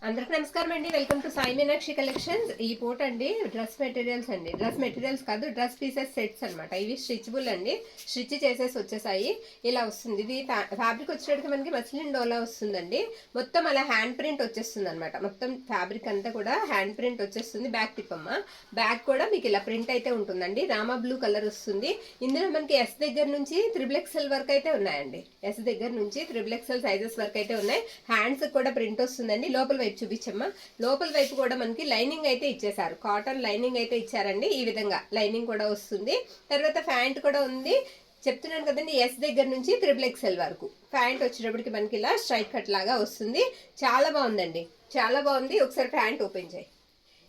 అందరికి నమస్కారం అండి. Welcome to Sai Meenakshi collections. ఈ పూట అండి డ్రెస్ మెటీరియల్స్ కాదు, డ్రెస్ పీసెస్ సెట్స్ అనమాట. ఇవి స్ట్రిచబుల్ అండి, స్టిచ్ చేసేసి వచ్చేసాయి. ఇలా వస్తుంది. ఇది ఫ్యాబ్రిక్ వచ్చేటికి మనకి మస్లిన్ డోలా వస్తుందండి. మొత్తం అలా హ్యాండ్ ప్రింట్ వచ్చేస్తుంది అనమాట. మొత్తం ఫ్యాబ్రిక్ అంతా కూడా హ్యాండ్ ప్రింట్ వచ్చేస్తుంది. బ్యాక్ తిప్పమ్మ, బ్యాక్ కూడా మీకు ఇలా ప్రింట్ అయితే ఉంటుందండి. రామా బ్లూ కలర్ వస్తుంది. ఇందులో మనకి ఎస్ దగ్గర నుంచి XXL వరకు అయితే ఉన్నాయండి. ఎస్ దగ్గర నుంచి XXL సైజెస్ వరకు అయితే ఉన్నాయి. హ్యాండ్స్ కూడా ప్రింట్ వస్తుందండి. లోపల వైపు చూపించమ్మా. లోపల వైపు కూడా మనకి లైనింగ్ అయితే ఇచ్చేసారు. కాటన్ లైనింగ్ అయితే ఇచ్చారండి. ఈ విధంగా లైనింగ్ కూడా వస్తుంది. తర్వాత ప్యాంట్ కూడా ఉంది. చెప్తున్నాను కదండి, ఎస్ దగ్గర నుంచి XXL వరకు. ప్యాంట్ వచ్చేటప్పటికి మనకి ఇలా స్ట్రైట్ కట్ లాగా వస్తుంది. చాలా బాగుందండి, చాలా బాగుంది. ఒకసారి ప్యాంట్ ఓపెన్ చేయి.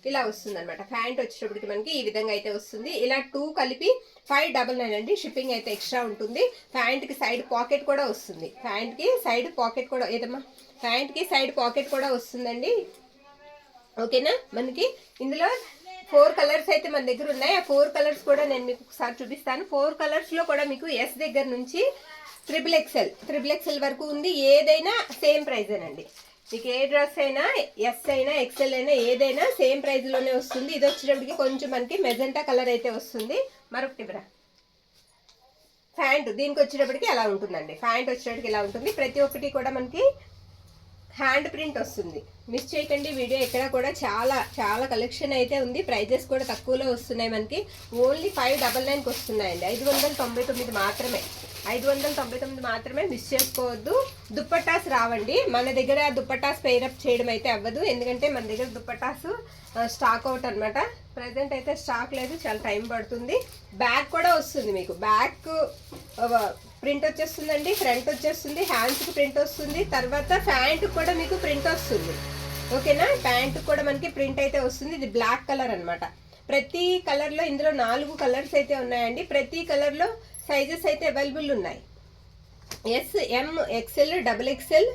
ఇలా వస్తుంది అనమాట. ప్యాంట్ వచ్చేటప్పటికి మనకి ఈ విధంగా అయితే వస్తుంది. ఇలా 2 కలిపి 599 అండి. షిప్పింగ్ అయితే ఎక్స్ట్రా ఉంటుంది. ప్యాంట్కి సైడ్ పాకెట్ కూడా వస్తుంది. ప్యాంట్కి సైడ్ పాకెట్ కూడా ఏదమ్మా, ప్యాంట్కి సైడ్ పాకెట్ కూడా వస్తుందండి. ఓకేనా. మనకి ఇందులో 4 కలర్స్ అయితే మన దగ్గర ఉన్నాయి. ఆ 4 కలర్స్ కూడా నేను మీకు ఒకసారి చూపిస్తాను. 4 కలర్స్లో కూడా మీకు ఎస్ దగ్గర నుంచి XXL వరకు ఉంది. ఏదైనా సేమ్ ప్రైజేనండి. మీకు ఏ డ్రెస్ అయినా, ఎస్ అయినా, XL అయినా, ఏదైనా సేమ్ ప్రైజ్లోనే వస్తుంది. ఇది వచ్చేటప్పటికి కొంచెం మనకి మెజెంటా కలర్ అయితే వస్తుంది. మరొకటి బ్రా ప్యాంట్ దీనికి వచ్చేటప్పటికి ఎలా ఉంటుందండి. ప్యాంట్ వచ్చేటప్పటికి ఇలా ఉంటుంది. ప్రతి ఒక్కటి కూడా మనకి హ్యాండ్ ప్రింట్ వస్తుంది. మిస్ చేయకండి వీడియో ఎక్కడ కూడా. చాలా చాలా కలెక్షన్ అయితే ఉంది. ప్రైజెస్ కూడా తక్కువలో వస్తున్నాయి. మనకి ఓన్లీ 599కి వస్తున్నాయండి. 599 మాత్రమే. 599 మాత్రమే. మిస్ చేసుకోవద్దు. దుప్పట్టాస్ రావండి మన దగ్గర. దుప్పట్టాస్ పెయిరప్ చేయడం అయితే అవ్వదు, ఎందుకంటే మన దగ్గర దుప్పట్టాస్ స్టాక్ అవుట్ అనమాట. ప్రజెంట్ అయితే స్టాక్ లేదు, చాలా టైం పడుతుంది. బ్యాక్ కూడా వస్తుంది మీకు. బ్యాక్ ప్రింట్ వచ్చేస్తుందండి. ఫ్రంట్ వచ్చేస్తుంది. హ్యాండ్స్కి ప్రింట్ వస్తుంది. తర్వాత ప్యాంట్ కూడా మీకు ప్రింట్ వస్తుంది. ఓకేనా. ప్యాంట్ కూడా మనకి ప్రింట్ అయితే వస్తుంది. ఇది బ్లాక్ కలర్ అనమాట. ప్రతి కలర్లో ఇందులో 4 కలర్స్ అయితే ఉన్నాయండి. ప్రతి కలర్లో సైజెస్ అయితే అవైలబుల్ ఉన్నాయి. ఎస్, ఎం, XL, XXL,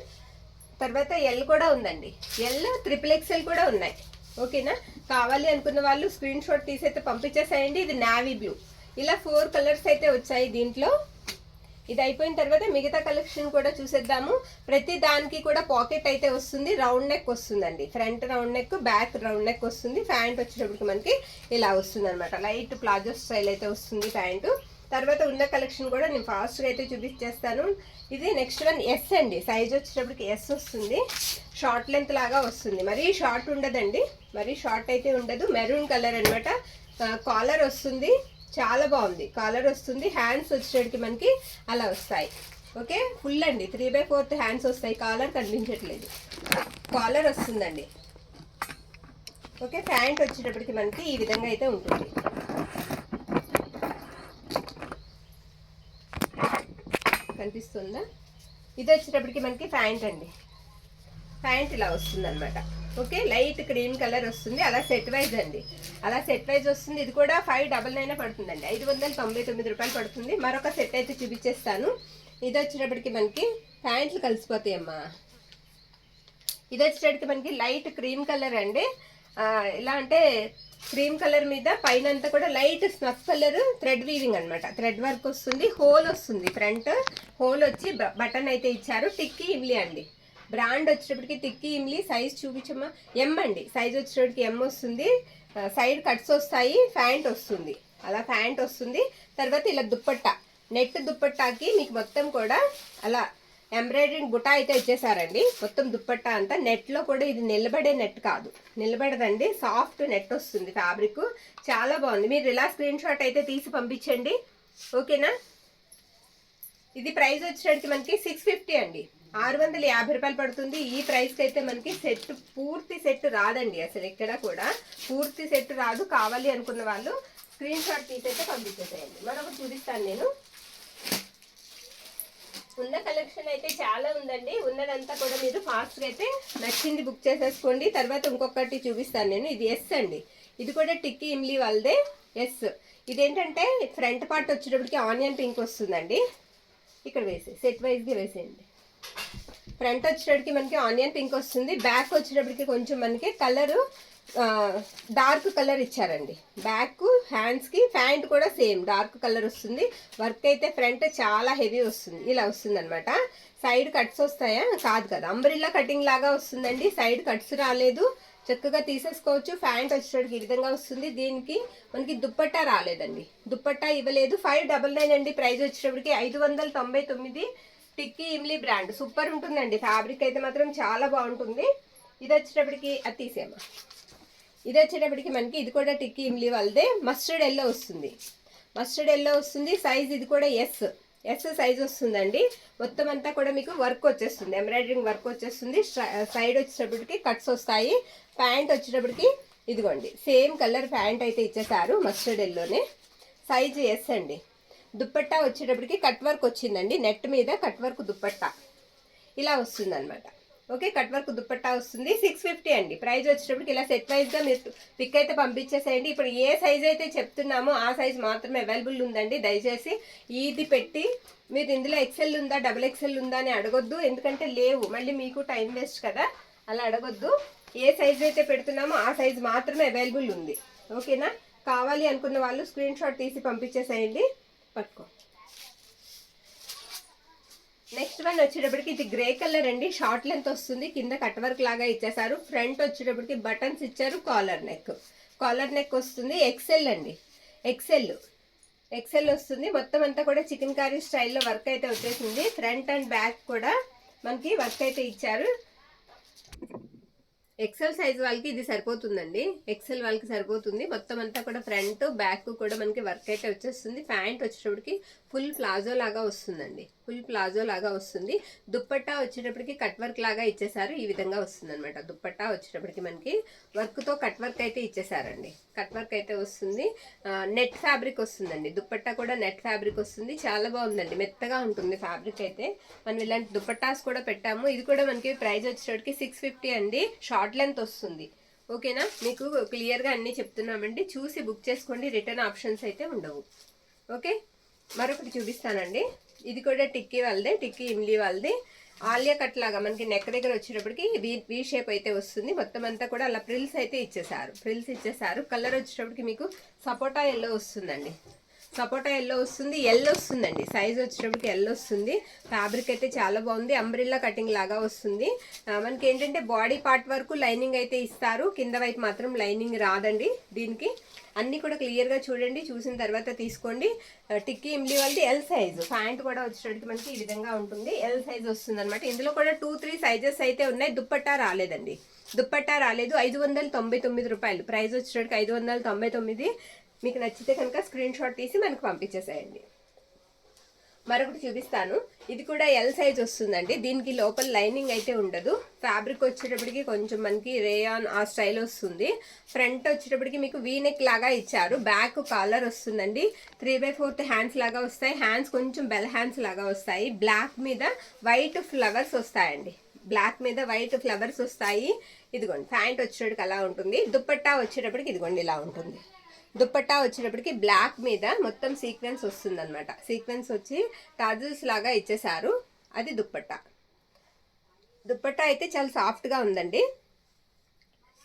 తర్వాత ఎల్ కూడా ఉందండి. ఎల్, XXL కూడా ఉన్నాయి. ఓకేనా. కావాలి అనుకున్న వాళ్ళు స్క్రీన్ షాట్ తీసి అయితే పంపించేసేయండి. ఇది నావీ బ్లూ. ఇలా 4 కలర్స్ అయితే వచ్చాయి దీంట్లో. ఇది అయిపోయిన తర్వాత మిగతా కలెక్షన్ కూడా చూసేద్దాము. ప్రతి దానికి కూడా పాకెట్ అయితే వస్తుంది. రౌండ్ నెక్ వస్తుందండి. Front round neck, back round neck వస్తుంది. ప్యాంట్ వచ్చేటప్పటికి మనకి ఇలా వస్తుంది అనమాట. లైట్ ప్లాజో స్టైల్ అయితే వస్తుంది ప్యాంటు. తర్వాత ఉన్న కలెక్షన్ కూడా నేను ఫాస్ట్గా అయితే చూపించేస్తాను. ఇది నెక్స్ట్ వన్ ఎస్ అండి. సైజ్ వచ్చేటప్పటికి ఎస్ వస్తుంది. షార్ట్ లెంత్ లాగా వస్తుంది. మరీ షార్ట్ ఉండదండి, మరీ షార్ట్ అయితే ఉండదు. మెరూన్ కలర్ అనమాట. కాలర్ వస్తుంది. చాలా బాగుంది. కాలర్ వస్తుంది. హ్యాండ్స్ వచ్చేటికి మనకి అలా వస్తాయి. ఓకే. ఫుల్ అండి. 3/4 హ్యాండ్స్ వస్తాయి. కాలర్ కనిపించట్లేదు. కాలర్ వస్తుందండి. ఓకే. ప్యాంట్ వచ్చేటప్పటికి మనకి ఈ విధంగా అయితే ఉంటుంది. కనిపిస్తుందా. ఇది వచ్చేటప్పటికి మనకి ప్యాంట్ అండి. ప్యాంట్ ఇలా వస్తుంది అనమాట. ఓకే. లైట్ క్రీమ్ కలర్ వస్తుంది. అలా సెట్ వైజ్ అండి. అలా సెట్ వైజ్ వస్తుంది. ఇది కూడా 599 పడుతుందండి. 599 రూపాయలు పడుతుంది. మరొక సెట్ అయితే చూపించేస్తాను. ఇది వచ్చేటప్పటికి మనకి ప్యాంట్లు కలిసిపోతాయమ్మా. ఇది వచ్చేటప్పటికి మనకి లైట్ క్రీమ్ కలర్ అండి. ఎలా అంటే క్రీమ్ కలర్ మీద పైన అంతా కూడా light snuff colour thread weaving అనమాట. థ్రెడ్ వర్క్ వస్తుంది. హోల్ వస్తుంది. ఫ్రంట్ హోల్ వచ్చి బటన్ అయితే ఇచ్చారు. టిక్కీ ఇమ్లీ అండి. బ్రాండ్ వచ్చేటప్పటికి టిక్కీ ఇమ్లీ. సైజ్ చూపించమ్మా. ఎం అండి. సైజ్ వచ్చేటప్పటికి ఎం వస్తుంది. సైడ్ కట్స్ వస్తాయి. ప్యాంట్ వస్తుంది. అలా ప్యాంట్ వస్తుంది. తర్వాత ఇలా దుప్పట్టా, నెట్ దుప్పట్టాకి మీకు మొత్తం కూడా అలా ఎంబ్రాయిడరింగ్ బుటా అయితే ఇచ్చేసారండి. మొత్తం దుప్పట్టా అంతా నెట్లో కూడా. ఇది నిలబడే నెట్ కాదు, నిలబడదండి. సాఫ్ట్ నెట్ వస్తుంది. ఫ్యాబ్రిక్ చాలా బాగుంది. మీరు ఇలా స్క్రీన్ షాట్ అయితే తీసి పంపించండి. ఓకేనా. ఇది ప్రైస్ వచ్చేసరికి మనకి 650 అండి. 650 రూపాయలు పడుతుంది. ఈ ప్రైస్కి అయితే మనకి సెట్, పూర్తి సెట్ రాదండి అసలు. ఎక్కడ కూడా పూర్తి సెట్ రాదు. కావాలి అనుకున్న వాళ్ళు స్క్రీన్ షాట్ తీసైతే పంపించేసేయండి. మరొకటి చూపిస్తాను నేను. ఉన్న కలెక్షన్ అయితే చాలా ఉందండి. ఉన్నదంతా కూడా మీరు ఫాస్ట్గా అయితే నచ్చింది బుక్ చేసేసుకోండి. తర్వాత ఇంకొకటి చూపిస్తాను నేను. ఇది ఎస్ అండి. ఇది కూడా టిక్కీ ఇమ్లీ వాళ్ళదే ఎస్. ఇదేంటంటే ఫ్రంట్ పార్ట్ వచ్చేటప్పటికి ఆనియన్ పింక్ వస్తుందండి. ఇక్కడ వేసే సెట్ వైజ్గా వేసేయండి. ఫ్రంట్ వచ్చేటప్పటికి మనకి ఆనియన్ పింక్ వస్తుంది. బ్యాక్ వచ్చేటప్పటికి కొంచెం మనకి కలరు డార్క్ కలర్ ఇచ్చారండి. బ్యాక్ హ్యాండ్స్కి ప్యాంట్ కూడా సేమ్ డార్క్ కలర్ వస్తుంది. వర్క్ అయితే ఫ్రంట్ చాలా హెవీ వస్తుంది, ఇలా వస్తుంది అనమాట. సైడ్ కట్స్ వస్తాయా? కాదు కదా, అంబ్రిల్లా కటింగ్ లాగా వస్తుందండి. సైడ్ కట్స్ రాలేదు, చక్కగా తీసేసుకోవచ్చు. ప్యాంట్ వచ్చేటప్పటికి ఈ విధంగా వస్తుంది. దీనికి మనకి దుప్పట్టా రాలేదండి, దుప్పట్టా ఇవ్వలేదు. 599 అండి ప్రైస్ వచ్చేటప్పటికి. 599. టిక్కీ ఇమ్లీ బ్రాండ్ సూపర్ ఉంటుందండి. ఫ్యాబ్రిక్ అయితే మాత్రం చాలా బాగుంటుంది. ఇది వచ్చేటప్పటికి అది తీసేమా, ఇది వచ్చేటప్పటికి మనకి ఇది కూడా టిక్కీ ఇమ్లీ వాళ్ళదే. మస్టర్డ్ ఎల్లో వస్తుంది, మస్టర్డ్ ఎల్లో వస్తుంది. సైజ్ ఇది కూడా ఎస్ సైజ్ వస్తుందండి. మొత్తం అంతా కూడా మీకు వర్క్ వచ్చేస్తుంది, ఎంబ్రాయిడరింగ్ వర్క్ వచ్చేస్తుంది. సైడ్ వచ్చేటప్పటికి కట్స్ వస్తాయి. ప్యాంట్ వచ్చేటప్పటికి ఇదిగోండి సేమ్ కలర్ ప్యాంట్ అయితే ఇచ్చేసారు మస్టర్డ్ ఎల్లోనే. సైజ్ ఎస్ అండి. దుప్పట్టా వచ్చేటప్పటికి కట్ వర్క్ వచ్చిందండి, నెట్ మీద కట్ వర్క్ దుప్పట్టా ఇలా వస్తుంది అనమాట. ఓకే, కట్ వర్క్ దుప్పట్టా వస్తుంది. 650 అండి ప్రైస్ వచ్చేటప్పటికి. ఇలా సెట్ వైజ్గా మీరు పిక్ అయితే పంపించేసేయండి. ఇప్పుడు ఏ సైజ్ అయితే చెప్తున్నామో ఆ సైజ్ మాత్రమే అవైలబుల్ ఉందండి. దయచేసి ఇది పెట్టి మీరు ఇందులో ఎక్సెల్ ఉందా డబుల్ ఎక్సెల్ ఉందా అని అడగొద్దు, ఎందుకంటే లేవు, మళ్ళీ మీకు టైం వేస్ట్ కదా, అలా అడగొద్దు. ఏ సైజ్ అయితే పెడుతున్నామో ఆ సైజ్ మాత్రమే అవైలబుల్ ఉంది. ఓకేనా? కావాలి అనుకున్న వాళ్ళు స్క్రీన్ షాట్ తీసి పంపించేసేయండి. పట్టుకో. నెక్స్ట్ వన్ వచ్చేటప్పటికి ఇది గ్రే కలర్ అండి. షార్ట్ లెంత్ వస్తుంది, కింద కట్ వర్క్ లాగా ఇచ్చేసారు. ఫ్రంట్ వచ్చేటప్పటికి బటన్స్ ఇచ్చారు. కాలర్ నెక్ వస్తుంది. ఎక్సెల్ అండి, ఎక్సెల్ వస్తుంది. మొత్తం అంతా కూడా చికెన్ కర్రీ స్టైల్లో వర్క్ అయితే వచ్చేసింది. ఫ్రంట్ అండ్ బ్యాక్ కూడా మనకి వర్క్ అయితే ఇచ్చారు. ఎక్సెల్ సైజ్ వాళ్ళకి ఇది సరిపోతుందండి, ఎక్సెల్ వాళ్ళకి సరిపోతుంది. మొత్తం అంతా కూడా ఫ్రంట్ బ్యాక్ కూడా మనకి వర్క్ అయితే వచ్చేస్తుంది. ప్యాంట్ వచ్చేటప్పటికి ఫుల్ ప్లాజో లాగా వస్తుందండి, ఫుల్ ప్లాజో లాగా వస్తుంది. దుప్పట్టా వచ్చేటప్పటికి కట్ వర్క్ లాగా ఇచ్చేసారు, ఈ విధంగా వస్తుంది అనమాట. దుప్పట్టా వచ్చేటప్పటికి మనకి వర్క్తో కట్ వర్క్ అయితే ఇచ్చేసారండి, కట్ వర్క్ అయితే వస్తుంది. నెట్ ఫ్యాబ్రిక్ వస్తుందండి, దుప్పట్టా కూడా నెట్ ఫ్యాబ్రిక్ వస్తుంది. చాలా బాగుందండి, మెత్తగా ఉంటుంది ఫ్యాబ్రిక్ అయితే. మనం ఇలాంటి దుప్పట్టాస్ కూడా పెట్టాము. ఇది కూడా మనకి ప్రైస్ వచ్చేటప్పటికి 650 అండి. షార్ట్ లెంత్ వస్తుంది. ఓకేనా? మీకు క్లియర్గా అన్నీ చెప్తున్నామండి, చూసి బుక్ చేసుకోండి. రిటర్న్ ఆప్షన్స్ అయితే ఉండవు. ఓకే, మరొకటి చూపిస్తానండి. ఇది కూడా టిక్కీ వాళ్ళదే, టిక్కీ ఇమ్లీ వాళ్ళది. ఆలియా కట్ లాగా మనకి నెక్ దగ్గర వచ్చేటప్పటికి వి షేప్ అయితే వస్తుంది. మొత్తం అంతా కూడా అలా ప్రిల్స్ అయితే ఇచ్చేసారు. కలర్ వచ్చేటప్పటికి మీకు సపోటా ఎల్లో వస్తుందండి, సపోటా ఎల్లో వస్తుంది. ఎల్లో వస్తుందండి, సైజ్ వచ్చేటప్పటికి ఎల్లో వస్తుంది. ఫ్యాబ్రిక్ అయితే చాలా బాగుంది, అంబ్రిల్లా కటింగ్ లాగా వస్తుంది. మనకి ఏంటంటే బాడీ పార్ట్ వరకు లైనింగ్ అయితే ఇస్తారు, కింద వైపు మాత్రం లైనింగ్ రాదండి. దీనికి అన్నీ కూడా క్లియర్గా చూడండి, చూసిన తర్వాత తీసుకోండి. టిక్కీ ఇమ్లీ వాళ్ళది ఎల్ సైజు. ప్యాంట్ కూడా వచ్చేటప్పటికి మనకి ఈ విధంగా ఉంటుంది, ఎల్ సైజ్ వస్తుంది అనమాట. ఇందులో కూడా 2-3 సైజెస్ అయితే ఉన్నాయి. దుప్పట్టా రాలేదండి, దుప్పట్టా రాలేదు. 599 రూపాయలు ప్రైస్ వచ్చేటప్పటికి. 599. మీకు నచ్చితే కనుక స్క్రీన్ షాట్ తీసి మనకు పంపించేసేయండి. మరొకటి చూపిస్తాను. ఇది కూడా ఎల్ సైజ్ వస్తుందండి. దీనికి లోపల లైనింగ్ అయితే ఉండదు. ఫ్యాబ్రిక్ వచ్చేటప్పటికి కొంచెం మనకి రేయాన్ ఆ స్టైల్ వస్తుంది. ఫ్రంట్ వచ్చేటప్పటికి మీకు వీనెక్ లాగా ఇచ్చారు. బ్యాక్ కాలర్ వస్తుందండి. 3/4 హ్యాండ్స్ లాగా వస్తాయి. హ్యాండ్స్ కొంచెం బెల్ హ్యాండ్స్ లాగా వస్తాయి. బ్లాక్ మీద వైట్ ఫ్లవర్స్ వస్తాయండి, బ్లాక్ మీద వైట్ ఫ్లవర్స్ వస్తాయి. ఇదిగోండి ప్యాంట్ వచ్చేటప్పటికి అలా ఉంటుంది. దుప్పట్టా వచ్చేటప్పటికి ఇదిగోండి ఇలా ఉంటుంది. దుప్పట్టా వచ్చేటప్పటికి బ్లాక్ మీద మొత్తం సీక్వెన్స్ వస్తుంది అనమాట. సీక్వెన్స్ వచ్చి టాజిల్స్ లాగా ఇచ్చేసారు. అది దుప్పట్టా. దుప్పట్టా అయితే చాలా సాఫ్ట్గా ఉందండి,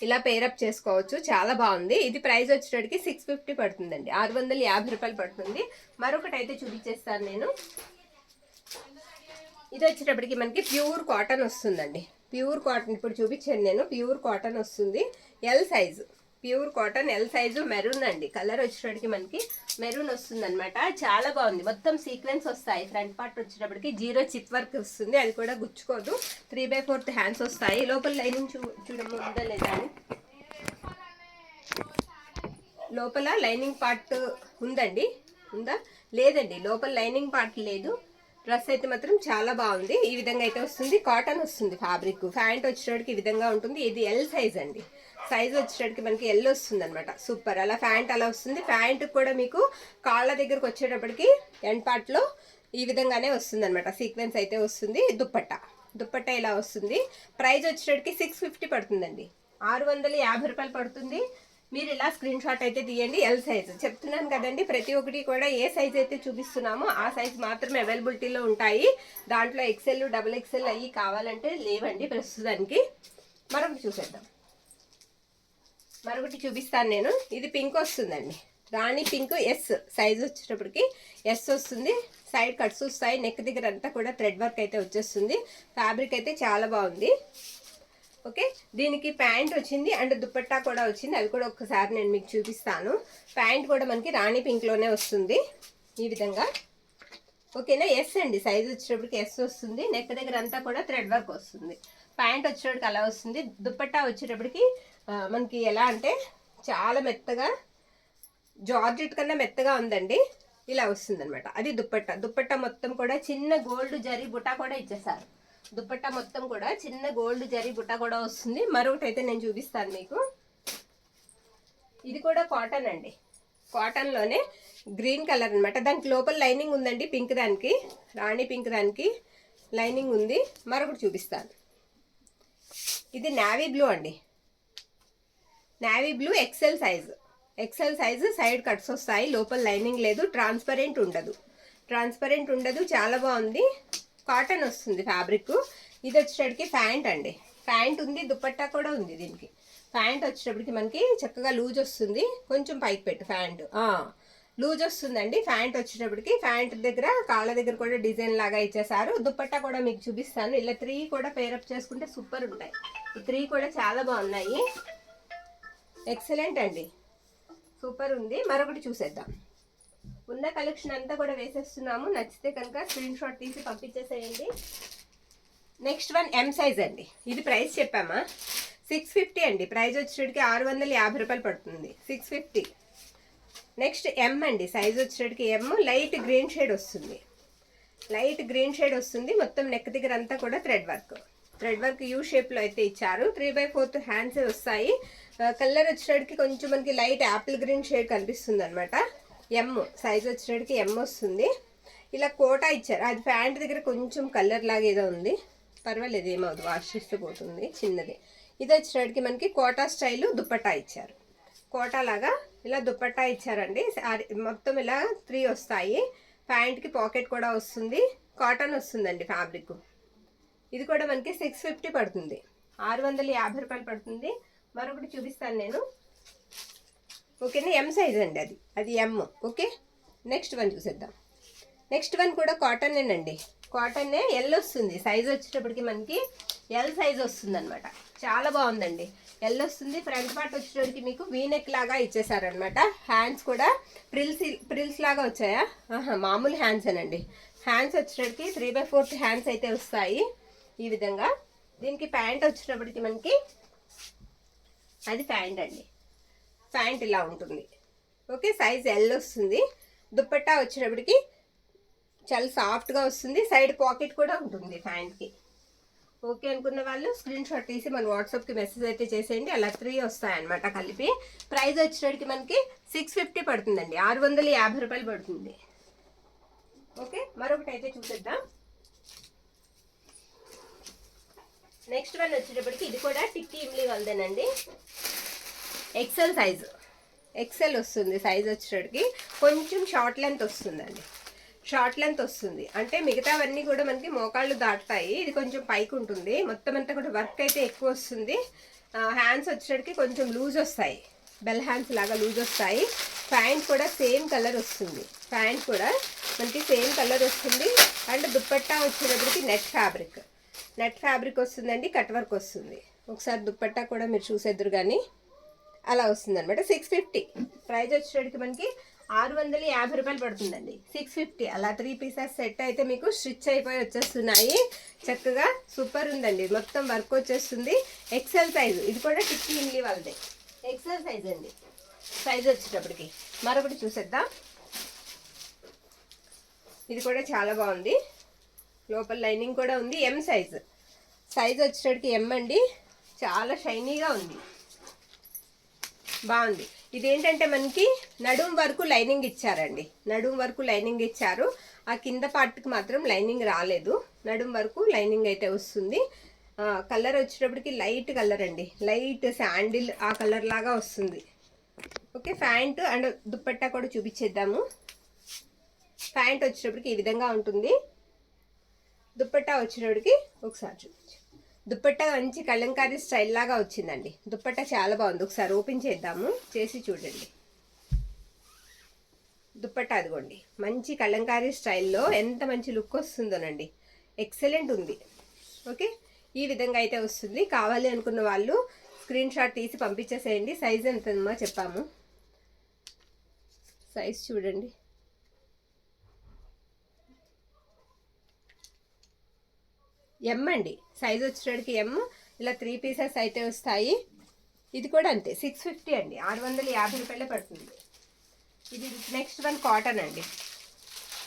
ఇలా పేరప్ చేసుకోవచ్చు, చాలా బాగుంది. ఇది ప్రైస్ వచ్చేటప్పటికి 650 పడుతుందండి, 650 రూపాయలు పడుతుంది. మరొకటి అయితే చూపించేస్తాను నేను. ఇది వచ్చేటప్పటికి మనకి ప్యూర్ కాటన్ వస్తుందండి, ప్యూర్ కాటన్. ఇప్పుడు చూపించాను నేను, ప్యూర్ కాటన్ వస్తుంది. L size, pure cotton L size. Maroon అండి, కలర్ వచ్చేటప్పటికి మనకి మెరూన్ వస్తుంది అనమాట. చాలా బాగుంది. మొత్తం సీక్వెన్స్ వస్తాయి. ఫ్రంట్ పార్ట్ వచ్చేటప్పటికి 0 చిప్ వర్క్ వస్తుంది, అది కూడా గుచ్చుకోదు. 3/4 హ్యాండ్స్ వస్తాయి. లోపల లైనింగ్ చూడము ఉందా లేదా అని. లోపల లైనింగ్ పార్ట్ ఉందండి, ఉందా లేదండి, లోపల లైనింగ్ పార్ట్ లేదు. డ్రెస్ అయితే మాత్రం చాలా బాగుంది. ఈ విధంగా అయితే వస్తుంది, కాటన్ వస్తుంది ఫ్యాబ్రిక్. ప్యాంట్ వచ్చేటప్పటికి ఈ విధంగా ఉంటుంది. ఇది ఎల్ సైజ్ అండి, సైజ్ వచ్చేటప్పటికి మనకి ఎల్ వస్తుంది అనమాట. సూపర్. అలా ప్యాంట్ అలా వస్తుంది. ప్యాంట్ కూడా మీకు కాళ్ళ దగ్గరకు వచ్చేటప్పటికి ఎండ్ పార్ట్లో ఈ విధంగానే వస్తుంది అనమాట. సీక్వెన్స్ అయితే వస్తుంది. దుప్పట్టా ఇలా వస్తుంది. ప్రైస్ వచ్చేటప్పటికి 650 పడుతుందండి, 650 రూపాయలు పడుతుంది. మీరు ఇలా స్క్రీన్ షాట్ అయితే తీయండి. ఎల్ సైజ్ చెప్తున్నాను కదండి, ప్రతి ఒక్కటి కూడా ఏ సైజ్ అయితే చూపిస్తున్నామో ఆ సైజ్ మాత్రమే అవైలబిలిటీలో ఉంటాయి. దాంట్లో ఎక్సెల్ డబుల్ ఎక్సెల్ అయ్యి కావాలంటే లేవండి ప్రస్తుతానికి. మరొకటి చూసేద్దాం. మరొకటి చూపిస్తాను నేను. ఇది పింక్ వస్తుందండి, రాణి పింక్ ఎస్ సైజ్ వచ్చేటప్పటికి ఎస్ వస్తుంది. సైడ్ కట్స్ వస్తాయి, నెక్ దగ్గర అంతా కూడా థ్రెడ్ వర్క్ అయితే వచ్చేస్తుంది. ఫ్యాబ్రిక్ అయితే చాలా బాగుంది. ఓకే, దీనికి ప్యాంట్ వచ్చింది అండ్ దుపట్టా కూడా వచ్చింది, అవి కూడా ఒక్కసారి నేను మీకు చూపిస్తాను. ప్యాంట్ కూడా మనకి రాణి పింక్లోనే వస్తుంది ఈ విధంగా. ఓకేనా, ఎస్ అండి సైజ్ వచ్చేటప్పటికి ఎస్ వస్తుంది. నెక్ దగ్గర అంతా కూడా థ్రెడ్ వర్క్ వస్తుంది. ప్యాంట్ వచ్చేటప్పటికి అలా వస్తుంది. దుపట్టా వచ్చేటప్పటికి మనకి ఎలా అంటే చాలా మెత్తగా, జార్జెట్ కన్నా మెత్తగా ఉందండి. ఇలా వస్తుంది అనమాట. అది దుపట్టా. దుపట్టా మొత్తం కూడా చిన్న గోల్డ్ జరీ బుటా కూడా ఇచ్చేసారు. దుపట్టా మొత్తం కూడా చిన్న గోల్డ్ జరీ బుటా కూడా వస్తుంది. మరొకటి అయితే నేను చూపిస్తాను మీకు. ఇది కూడా కాటన్ అండి, కాటన్లోనే గ్రీన్ కలర్ అనమాట. దానికి లోపల లైనింగ్ ఉందండి, పింక్ దానికి, రాణి పింక్ దానికి లైనింగ్ ఉంది. మరొకటి చూపిస్తాను. ఇది నావీ బ్లూ అండి, navy blue XL size. XL size, side cuts వస్తాయి, లోపల లైనింగ్ లేదు, ట్రాన్స్పరెంట్ ఉండదు, చాలా బాగుంది. కాటన్ వస్తుంది ఫ్యాబ్రిక్. ఇది వచ్చేటప్పటికి ప్యాంట్ అండి, ప్యాంట్ ఉంది, దుపట్టా కూడా ఉంది దీనికి. ప్యాంట్ వచ్చేటప్పటికి మనకి చక్కగా లూజ్ వస్తుంది. కొంచెం పైకి పెట్టు ప్యాంట్, లూజ్ వస్తుందండి. ప్యాంట్ వచ్చేటప్పటికి ప్యాంట్ దగ్గర కాళ్ళ దగ్గర కూడా డిజైన్ లాగా ఇచ్చేసారు. దుపట్టా కూడా మీకు చూపిస్తాను. ఇలా 3 కూడా పేరప్ చేసుకుంటే సూపర్ ఉంటాయి. ఈ 3 కూడా చాలా బాగున్నాయి, ఎక్సలెంట్ అండి, సూపర్ ఉంది. మరొకటి చూసేద్దాం. ఉన్న కలెక్షన్ అంతా కూడా వేసేస్తున్నాము. నచ్చితే కనుక స్క్రీన్ షాట్ తీసి పంపించేసేయండి. నెక్స్ట్ వన్ ఎం సైజ్ అండి. ఇది ప్రైస్ చెప్పామా, 650 అండి. ప్రైస్ వచ్చేటికి 650 రూపాయలు పడుతుంది, 650. నెక్స్ట్ ఎం అండి, సైజ్ వచ్చేటికి ఎం. లైట్ గ్రీన్ షేడ్ వస్తుంది, లైట్ గ్రీన్ షేడ్ వస్తుంది. మొత్తం నెక్ దగ్గర అంతా కూడా థ్రెడ్ వర్క్ యూ షేప్లో అయితే ఇచ్చారు. 3/4 హ్యాండ్స్ వస్తాయి. కలర్ వచ్చేటికి కొంచెం మనకి లైట్ యాపిల్ గ్రీన్ షేడ్ కనిపిస్తుంది అనమాట. ఎమ్ సైజ్ వచ్చేటికి ఎమ్ వస్తుంది. ఇలా కోటా ఇచ్చారు. అది ప్యాంట్ దగ్గర కొంచెం కలర్ లాగా ఏదో ఉంది, పర్వాలేదు, ఏమవుతుంది, వాష్ చేస్తే పోతుంది, చిన్నది. ఇది వచ్చేటికి మనకి కోటా స్టైల్ దుపట్టా ఇచ్చారు. కోటా లాగా ఇలా దుపట్టా ఇచ్చారండి. మొత్తం ఇలా 3 వస్తాయి. ప్యాంట్కి పాకెట్ కూడా వస్తుంది. కాటన్ వస్తుందండి ఫ్యాబ్రిక్. ఇది కూడా మనకి 650 పడుతుంది, 650 రూపాయలు పడుతుంది. మరొకటి చూపిస్తాను నేను. ఓకేనా, ఎం సైజ్ అండి, అది ఎం. ఓకే, నెక్స్ట్ వన్ చూసేద్దాం. నెక్స్ట్ వన్ కూడా కాటనేనండి, కాటన్నే. ఎల్ వస్తుంది, సైజ్ వచ్చేటప్పటికి మనకి ఎల్ సైజ్ వస్తుంది అనమాట. చాలా బాగుందండి, ఎల్ వస్తుంది. ఫ్రంట్ పార్ట్ వచ్చేటప్పటికి మీకు వీనెక్ లాగా ఇచ్చేసారనమాట. హ్యాండ్స్ కూడా ప్రిల్స్ లాగా వచ్చాయా, మామూలు హ్యాండ్స్ అనండి. హ్యాండ్స్ వచ్చేటప్పటికి 3/4 హ్యాండ్స్ అయితే వస్తాయి ఈ విధంగా. దీనికి ప్యాంట్ వచ్చేటప్పటికి మనకి అది ప్యాంట్ అండి, ప్యాంట్ ఇలా ఉంటుంది. ఓకే, సైజ్ ఎల్ వస్తుంది. దుపట్టా వచ్చేటప్పటికి చాలా సాఫ్ట్గా వస్తుంది. సైడ్ పాకెట్ కూడా ఉంటుంది ప్యాంట్కి. ఓకే అనుకున్న వాళ్ళు స్క్రీన్ షాట్ తీసి మన వాట్సాప్కి మెసేజ్ అయితే చేసేయండి. అలా 3 వస్తాయన్నమాట కలిపి. ప్రైస్ వచ్చేటప్పటికి మనకి 650 పడుతుందండి, 650 రూపాయలు పడుతుంది. ఓకే, మరొకటి అయితే చూసేద్దాం. నెక్స్ట్ వన్ వచ్చేటప్పటికి ఇది కూడా టిక్కీ ఇమ్లీ వాళ్ళదేనండి. ఎక్సెల్ సైజు, ఎక్సెల్ వస్తుంది. సైజ్ వచ్చేటప్పటికి కొంచెం షార్ట్ లెంత్ వస్తుందండి, షార్ట్ లెంత్ వస్తుంది. అంటే మిగతావన్నీ కూడా మనకి మోకాళ్ళు దాటుతాయి, ఇది కొంచెం పైకి ఉంటుంది. మొత్తం అంతా కూడా వర్క్ అయితే ఎక్కువ వస్తుంది. హ్యాండ్స్ వచ్చేటప్పటికి కొంచెం లూజ్ వస్తాయి, బెల్ హ్యాండ్స్ లాగా లూజ్ వస్తాయి. ప్యాంట్ కూడా సేమ్ కలర్ వస్తుంది, ప్యాంట్ కూడా మనకి సేమ్ కలర్ వస్తుంది. అండ్ దుపట్టా వచ్చేటప్పటికి నెట్ ఫ్యాబ్రిక్ వస్తుందండి, కట్ వర్క్ వస్తుంది. ఒకసారి దుపట్టా కూడా మీరు చూసేద్దరు కానీ అలా వస్తుంది అనమాట. 650 ప్రైస్ వచ్చేటప్పటికి మనకి 650 రూపాయలు పడుతుందండి, 650. అలా 3 పీసెస్ సెట్ అయితే మీకు స్టిచ్ అయిపోయి వచ్చేస్తున్నాయి. చక్కగా సూపర్ ఉందండి, మొత్తం వర్క్ వచ్చేస్తుంది. ఎక్సెల్ సైజు, ఇది కూడా టిక్కీ ఇమ్లీ వాళ్ళదే ఎక్సెల్ సైజ్ అండి. సైజ్ వచ్చేటప్పటికి మరొకటి చూసేద్దాం. ఇది కూడా చాలా బాగుంది, లోపల లైనింగ్ కూడా ఉంది. ఎం సైజు, సైజ్ వచ్చేటప్పటికి ఎం అండి. చాలా షైనీగా ఉంది, బాగుంది. ఇదేంటంటే మనకి నడుం వరకు లైనింగ్ ఇచ్చారండి, నడుం వరకు లైనింగ్ ఇచ్చారు. ఆ కింద పార్ట్కి మాత్రం లైనింగ్ రాలేదు, నడుం వరకు లైనింగ్ అయితే వస్తుంది. కలర్ వచ్చేటప్పటికి లైట్ కలర్ అండి, లైట్ శాండిల్ ఆ కలర్ లాగా వస్తుంది. ఓకే, ప్యాంట్ అండ్ దుప్పట్టా కూడా చూపించేద్దాము. ప్యాంట్ వచ్చేటప్పటికి ఈ విధంగా ఉంటుంది. దుప్పట్టా వచ్చేటప్పటికి ఒకసారి చూపించు. దుప్పట్టా మంచి కలంకారీ స్టైల్ లాగా వచ్చిందండి. దుప్పట్టా చాలా బాగుంది. ఒకసారి ఓపెన్ చేద్దాము, చేసి చూడండి. దుప్పట్టా అదిగోండి, మంచి కలంకారీ స్టైల్లో ఎంత మంచి లుక్ వస్తుందోనండి. ఎక్సలెంట్ ఉంది. ఓకే, ఈ విధంగా అయితే వస్తుంది. కావాలి అనుకున్న వాళ్ళు స్క్రీన్ షాట్ తీసి పంపించేసేయండి. సైజ్ ఎంతమో చెప్పాము. సైజ్ చూడండి, ఎం అండి. సైజ్ వచ్చేటికి ఎం. ఇలా 3 పీసెస్ అయితే వస్తాయి. ఇది కూడా అంతే, 650 అండి, 650 రూపాయలే పడుతుంది. ఇది నెక్స్ట్ వన్ కాటన్ అండి.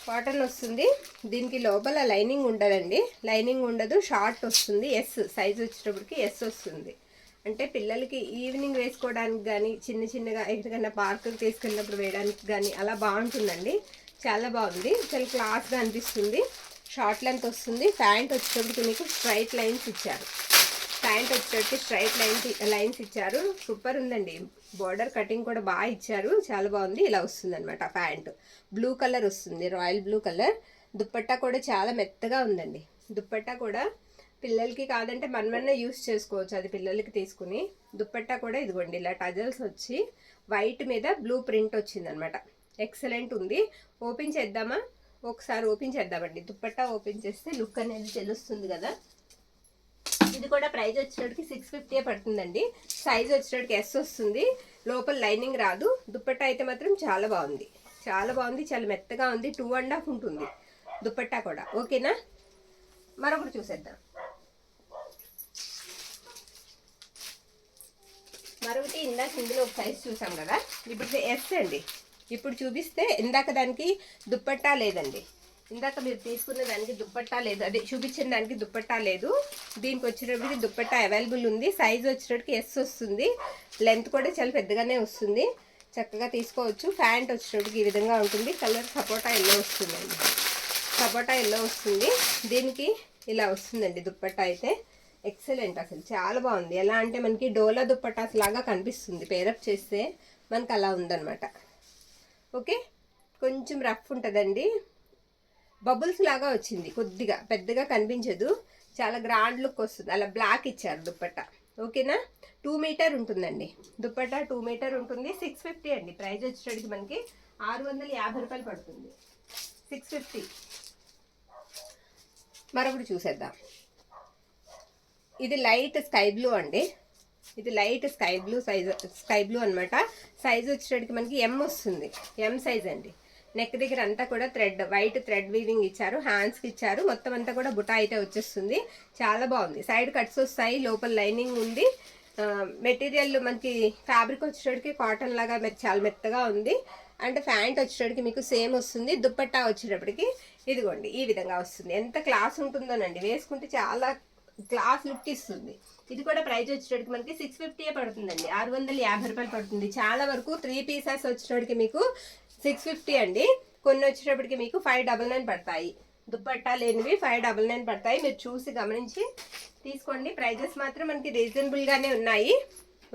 కాటన్ వస్తుంది. దీనికి లోపల లైనింగ్ ఉండదండి, లైనింగ్ ఉండదు, షార్ట్ వస్తుంది. ఎస్ సైజ్ వచ్చేటప్పటికి ఎస్ వస్తుంది. అంటే పిల్లలకి ఈవినింగ్ వేసుకోవడానికి కానీ, చిన్నగా ఎక్కడికైనా పార్క్కి తీసుకెళ్ళినప్పుడు వేయడానికి కానీ అలా బాగుంటుందండి. చాలా బాగుంది, చాలా క్లాస్గా అనిపిస్తుంది. షార్ట్ లెంత్ వస్తుంది. ప్యాంట్ వచ్చేటప్పటికి మీకు స్ట్రైట్ లైన్స్ ఇచ్చారు. ప్యాంట్ వచ్చేటప్పటికి స్ట్రైట్ లైన్స్ ఇచ్చారు. సూపర్ ఉందండి. బార్డర్ కటింగ్ కూడా బాగా ఇచ్చారు, చాలా బాగుంది. ఇలా వస్తుంది అనమాట. ప్యాంట్ బ్లూ కలర్ వస్తుంది, రాయల్ బ్లూ కలర్. దుప్పట్టా కూడా చాలా మెత్తగా ఉందండి. దుప్పట్టా కూడా పిల్లలకి కాదంటే మనమన్నా యూస్ చేసుకోవచ్చు, అది పిల్లలకి తీసుకుని. దుప్పట్టా కూడా ఇదిగోండి ఇలా టజల్స్ వచ్చి వైట్ మీద బ్లూ ప్రింట్ వచ్చిందనమాట. ఎక్సలెంట్ ఉంది. ఓపెన్ చేద్దామా? ఒకసారి ఓపెన్ చేద్దామండి. దుప్పట్టా ఓపెన్ చేస్తే లుక్ అనేది తెలుస్తుంది కదా. ఇది కూడా ప్రైస్ వచ్చేటికి 650 పడుతుందండి. సైజ్ వచ్చేటికి ఎస్ వస్తుంది. లోపల లైనింగ్ రాదు. దుప్పట్టా అయితే మాత్రం చాలా బాగుంది, చాలా బాగుంది, చాలా మెత్తగా ఉంది. 2.5 ఉంటుంది దుప్పట్టా కూడా. ఓకేనా, మరొకటి చూసేద్దాం. మరొకటి ఇందాక ఇందులో ఒక సైజ్ చూసాం కదా, ఇప్పుడు ఎస్ అండి. ఇప్పుడు చూపిస్తే ఇందాక దానికి దుప్పట్టా లేదండి. ఇందాక మీరు తీసుకున్న దానికి దుప్పట్టా లేదు, అదే చూపించిన దానికి దుప్పట్టా లేదు. దీనికి వచ్చేటప్పటికి దుప్పట్టా అవైలబుల్ ఉంది. సైజ్ వచ్చేటప్పటికి ఎస్ వస్తుంది. లెంత్ కూడా చాలా పెద్దగానే వస్తుంది, చక్కగా తీసుకోవచ్చు. ప్యాంట్ వచ్చేటప్పటికి ఈ విధంగా ఉంటుంది. కలర్ సపోటా ఎల్లో వస్తుందండి, సపోటా ఎల్లో వస్తుంది. దీనికి ఇలా వస్తుందండి దుప్పట్టా అయితే. ఎక్సలెంట్, అసలు చాలా బాగుంది. ఎలా అంటే మనకి డోలా దుప్పటాస్ లాగా కనిపిస్తుంది, పేరప్ చేస్తే మనకు అలా ఉందన్నమాట. ఓకే, కొంచెం రఫ్ ఉంటుందండి. బబుల్స్ లాగా వచ్చింది, కొద్దిగా పెద్దగా కనిపించదు, చాలా గ్రాండ్ లుక్ వస్తుంది. అలా బ్లాక్ ఇచ్చారు దుప్పట్టా. ఓకేనా, 2 మీటర్ ఉంటుందండి దుప్పట్టా, 2 మీటర్ ఉంటుంది. 650 అండి. ప్రైస్ వచ్చేటికి మనకి 650 రూపాయలు పడుతుంది. 650. మరొకటి చూసేద్దాం. ఇది లైట్ స్కై బ్లూ అండి. ఇది light sky blue sky blue అనమాట. సైజ్ వచ్చేటికి మనకి ఎం వస్తుంది, ఎం సైజ్ అండి. నెక్ దగ్గర అంతా కూడా వైట్ థ్రెడ్ వీవింగ్ ఇచ్చారు, హ్యాండ్స్కి ఇచ్చారు. మొత్తం అంతా కూడా బుటా అయితే వచ్చేస్తుంది. చాలా బాగుంది. సైడ్ కట్స్ వస్తాయి, లోపల లైనింగ్ ఉంది. మెటీరియల్ మనకి ఫ్యాబ్రిక్ వచ్చేటికి కాటన్ లాగా చాలా మెత్తగా ఉంది. అండ్ ప్యాంట్ వచ్చేటప్పటికి మీకు సేమ్ వస్తుంది. దుప్పట్టా వచ్చేటప్పటికి ఇదిగోండి ఈ విధంగా వస్తుంది. ఎంత క్లాస్ ఉంటుందోనండి, వేసుకుంటే చాలా క్లాస్ లుక్ ఇస్తుంది. ఇది కూడా ప్రైస్ వచ్చేటప్పటికి మనకి 650 పడుతుందండి, 650 రూపాయలు పడుతుంది. చాలా వరకు 3 పీసెస్ వచ్చేటప్పటికి మీకు 650 అండి. కొన్ని వచ్చేటప్పటికి మీకు 599 పడతాయి. దుప్పట్టా లేనివి 599 పడతాయి. మీరు చూసి గమనించి తీసుకోండి. ప్రైజెస్ మాత్రం మనకి రీజనబుల్గానే ఉన్నాయి.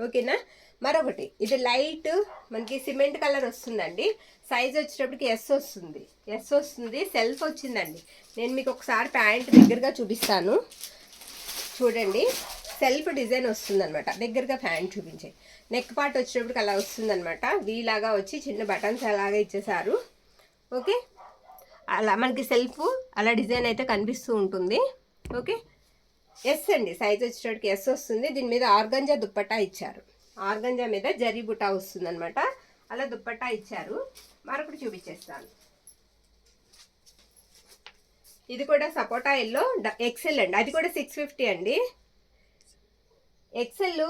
ఓకేనా, మరొకటి ఇది లైట్ మనకి సిమెంట్ కలర్ వస్తుందండి. సైజ్ వచ్చేటప్పటికి ఎస్ వస్తుంది, ఎస్ వస్తుంది. సెల్ఫ్ వచ్చిందండి. నేను మీకు ఒకసారి ప్యాంట్ దగ్గరగా చూపిస్తాను చూడండి. సెల్ఫ్ డిజైన్ వస్తుందన్నమాట. దగ్గరగా ప్యాంట్ చూపించే నెక్ పార్ట్ వచ్చేటప్పటికి అలా వస్తుందన్నమాట. వీలాగా వచ్చి చిన్న బటన్స్ అలాగా ఇచ్చేసారు. ఓకే, అలా మనకి సెల్ఫ్ అలా డిజైన్ అయితే కనిపిస్తూ ఉంటుంది. ఓకే, ఎస్ అండి. సైజ్ వచ్చేటప్పటికి ఎస్ వస్తుంది. దీని మీద ఆర్గంజా దుప్పట్టా ఇచ్చారు. ఆర్గంజా మీద జరీ బుటా వస్తుంది అనమాట. అలా దుప్పట్టా ఇచ్చారు. మరొకటి చూపించేస్తాను. ఇది కూడా సపోటా ఎల్లో ఎక్సెల్ అండి. అది కూడా 650 అండి. ఎక్సెల్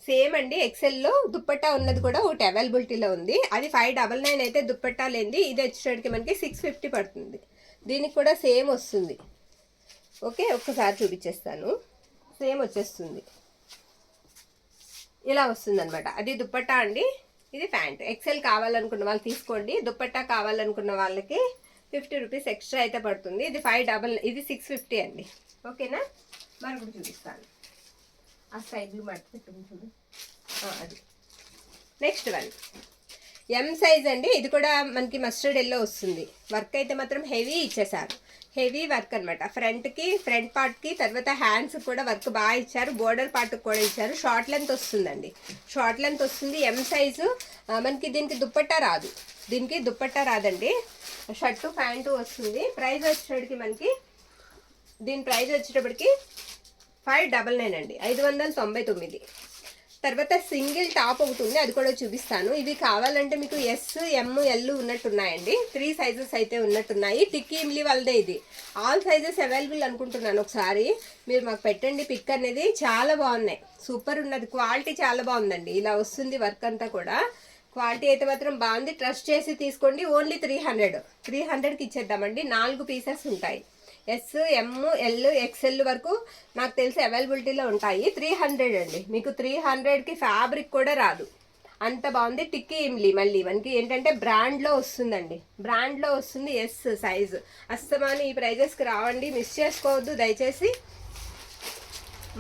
సేమ్ అండి. ఎక్సెల్లో దుప్పట్టా ఉన్నది కూడా ఒకటి అవైలబిలిటీలో ఉంది. అది 599 అయితే దుప్పట్టా లేనిది. ఇది వచ్చేటికి మనకి 650 పడుతుంది. దీనికి కూడా సేమ్ వస్తుంది. ఓకే, ఒక్కసారి చూపించేస్తాను. సేమ్ వచ్చేస్తుంది, ఇలా వస్తుంది అనమాట. అది దుప్పట్టా అండి, ఇది ప్యాంట్. ఎక్సెల్ కావాలనుకున్న వాళ్ళు తీసుకోండి. దుప్పట్టా కావాలనుకున్న వాళ్ళకి 50 రూపీస్ ఎక్స్ట్రా అయితే పడుతుంది. ఇది 599, ఇది 650 అండి. ఓకేనా, మరొకటి చూపిస్తాను. ఆ సైడ్లు మట్టి పెట్టుకుని చూడు. అది నెక్స్ట్ వన్ ఎం సైజ్ అండి. ఇది కూడా మనకి మస్టర్డ్ ఎల్లో వస్తుంది. వర్క్ అయితే మాత్రం హెవీ ఇచ్చేసారు, హెవీ వర్క్ అనమాట. ఫ్రంట్ పార్ట్కి తర్వాత హ్యాండ్స్ కూడా వర్క్ బాగా ఇచ్చారు. బోర్డర్ పార్ట్కి కూడా ఇచ్చారు. షార్ట్ లెంత్ వస్తుందండి, షార్ట్ లెంత్ వస్తుంది. M size. మనకి దీనికి దుప్పట్టా రాదు, దీనికి దుప్పట్టా రాదండి. షర్టు ప్యాంటు వస్తుంది. ప్రైస్ వచ్చేటప్పటికి మనకి దీని ప్రైస్ వచ్చేటప్పటికి 599 అండి, 599. తర్వాత సింగిల్ టాప్ ఒకటి ఉంది, అది కూడా చూపిస్తాను. ఇవి కావాలంటే మీకు ఎస్, ఎం, ఎల్ ఉన్నట్టున్నాయండి. 3 సైజెస్ అయితే ఉన్నట్టున్నాయి. టిక్కీ ఇమ్లీ వాళ్ళదే ఇది. ఆల్ సైజెస్ అవైలబుల్ అనుకుంటున్నాను. ఒకసారి మీరు మాకు పెట్టండి పిక్ అనేది. చాలా బాగున్నాయి, సూపర్ ఉన్నది. క్వాలిటీ చాలా బాగుందండి. ఇలా వస్తుంది వర్క్ అంతా కూడా. క్వాలిటీ అయితే మాత్రం బాగుంది. ట్రస్ట్ చేసి తీసుకోండి. ఓన్లీ 300కి ఇచ్చేద్దామండి. 4 పీసెస్ ఉంటాయి. ఎస్, ఎమ్, ఎల్, ఎక్స్ఎల్ వరకు నాకు తెలిసి అవైలబిలిటీలో ఉంటాయి. 300 అండి. మీకు 300కి ఫ్యాబ్రిక్ కూడా రాదు, అంత బాగుంది. టిక్కీ ఇమ్లీ మళ్ళీ మనకి ఏంటంటే బ్రాండ్లో వస్తుందండి, బ్రాండ్లో వస్తుంది. Yes size. అస్తమాని ఈ ప్రైజెస్కి రావండి, మిస్ చేసుకోవద్దు దయచేసి.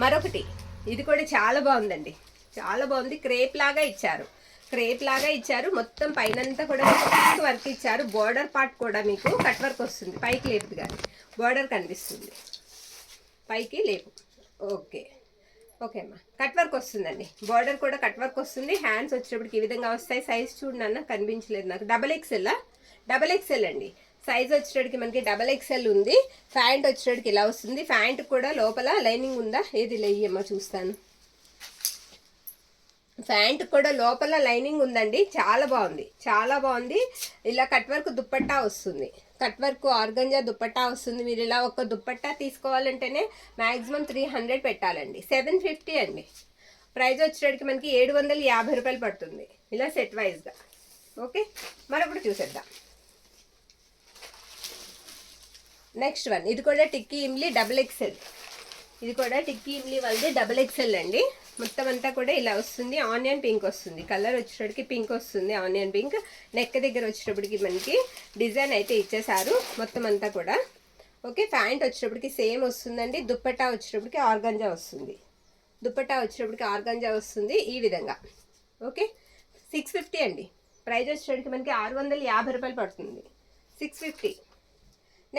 మరొకటి, ఇది కూడా చాలా బాగుందండి, చాలా బాగుంది. క్రేప్ లాగా ఇచ్చారు. మొత్తం పైనంతా కూడా వర్క్ ఇచ్చారు. బోర్డర్ పార్ట్ కూడా మీకు కట్ వర్క్ వస్తుంది. పైకి లేపుది కానీ బోర్డర్ కనిపిస్తుంది, పైకి లేపు. ఓకే అమ్మా, కట్ వర్క్ వస్తుందండి. బోర్డర్ కూడా కట్ వర్క్ వస్తుంది. హ్యాండ్స్ వచ్చేటప్పటికి ఈ విధంగా వస్తాయి. సైజ్ చూడన్నా కనిపించలేదు నాకు. డబల్ ఎక్స్ఎల్ అండి. సైజ్ వచ్చేటప్పటికి మనకి డబల్ ఎక్స్ఎల్ ఉంది. ప్యాంట్ వచ్చేటప్పటికి ఇలా వస్తుంది. ప్యాంట్ కూడా లోపల లైనింగ్ ఉందా, ఏది లేయమ్మా చూస్తాను. ప్యాంట్ కూడా లోపల లైనింగ్ ఉందండి. చాలా బాగుంది. ఇలా కట్ వర్క్ దుప్పట్టా వస్తుంది. కట్ వర్క్ ఆర్గంజా దుప్పట్టా వస్తుంది. మీరు ఇలా ఒక దుప్పట్టా తీసుకోవాలంటేనే మ్యాక్సిమం 300 పెట్టాలండి. 750 అండి. ప్రైస్ వచ్చేటికి మనకి 750 రూపాయలు పడుతుంది ఇలా సెట్ వైజ్గా. ఓకే, మరొకటి చూసేద్దాం. నెక్స్ట్ వన్, ఇది కూడా టిక్కీ ఇమ్లీ డబుల్ ఎక్స్ఎల్. ఇది కూడా టిక్కీ ఇమ్లీ వాళ్ళది డబుల్ ఎక్స్ఎల్ అండి. మొత్తం అంతా కూడా ఇలా వస్తుంది. ఆనియన్ పింక్ వస్తుంది. కలర్ వచ్చేటప్పటికి పింక్ వస్తుంది, ఆనియన్ పింక్. నెక్ దగ్గర వచ్చేటప్పటికి మనకి డిజైన్ అయితే ఇచ్చేసారు మొత్తం అంతా కూడా. ఓకే, ప్యాంట్ వచ్చేటప్పటికి సేమ్ వస్తుందండి. దుప్పట్టా వచ్చేటప్పటికి ఆర్గంజా వస్తుంది ఈ విధంగా. ఓకే, 650 అండి. ప్రైస్ వచ్చేటప్పటికి మనకి 650 రూపాయలు పడుతుంది. 650.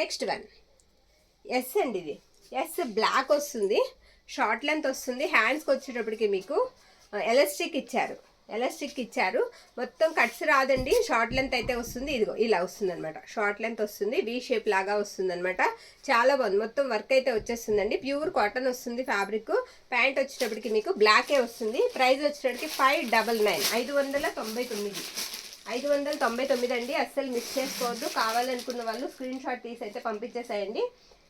నెక్స్ట్ వన్ ఎస్ అండి. ఇది ఎస్ బ్లాక్ వస్తుంది, షార్ట్ లెంత్ వస్తుంది. హ్యాండ్స్కి వచ్చేటప్పటికి మీకు ఎలాస్టిక్ ఇచ్చారు. మొత్తం కట్స్ రాదండి, షార్ట్ లెంత్ అయితే వస్తుంది. ఇదిగో ఇలా వస్తుంది అనమాట. షార్ట్ లెంత్ వస్తుంది, వి షేప్ లాగా వస్తుంది అనమాట. చాలా బాగుంది. మొత్తం వర్క్ అయితే వచ్చేస్తుందండి. ప్యూర్ కాటన్ వస్తుంది ఫ్యాబ్రిక్. ప్యాంట్ వచ్చేటప్పటికి మీకు బ్లాకే వస్తుంది. ప్రైస్ వచ్చేటప్పటికి 599. 599 అండి. అస్సలు మిస్ చేసుకోవద్దు. కావాలనుకున్న వాళ్ళు స్క్రీన్ షాట్ తీసి అయితే పంపించేసాయండి.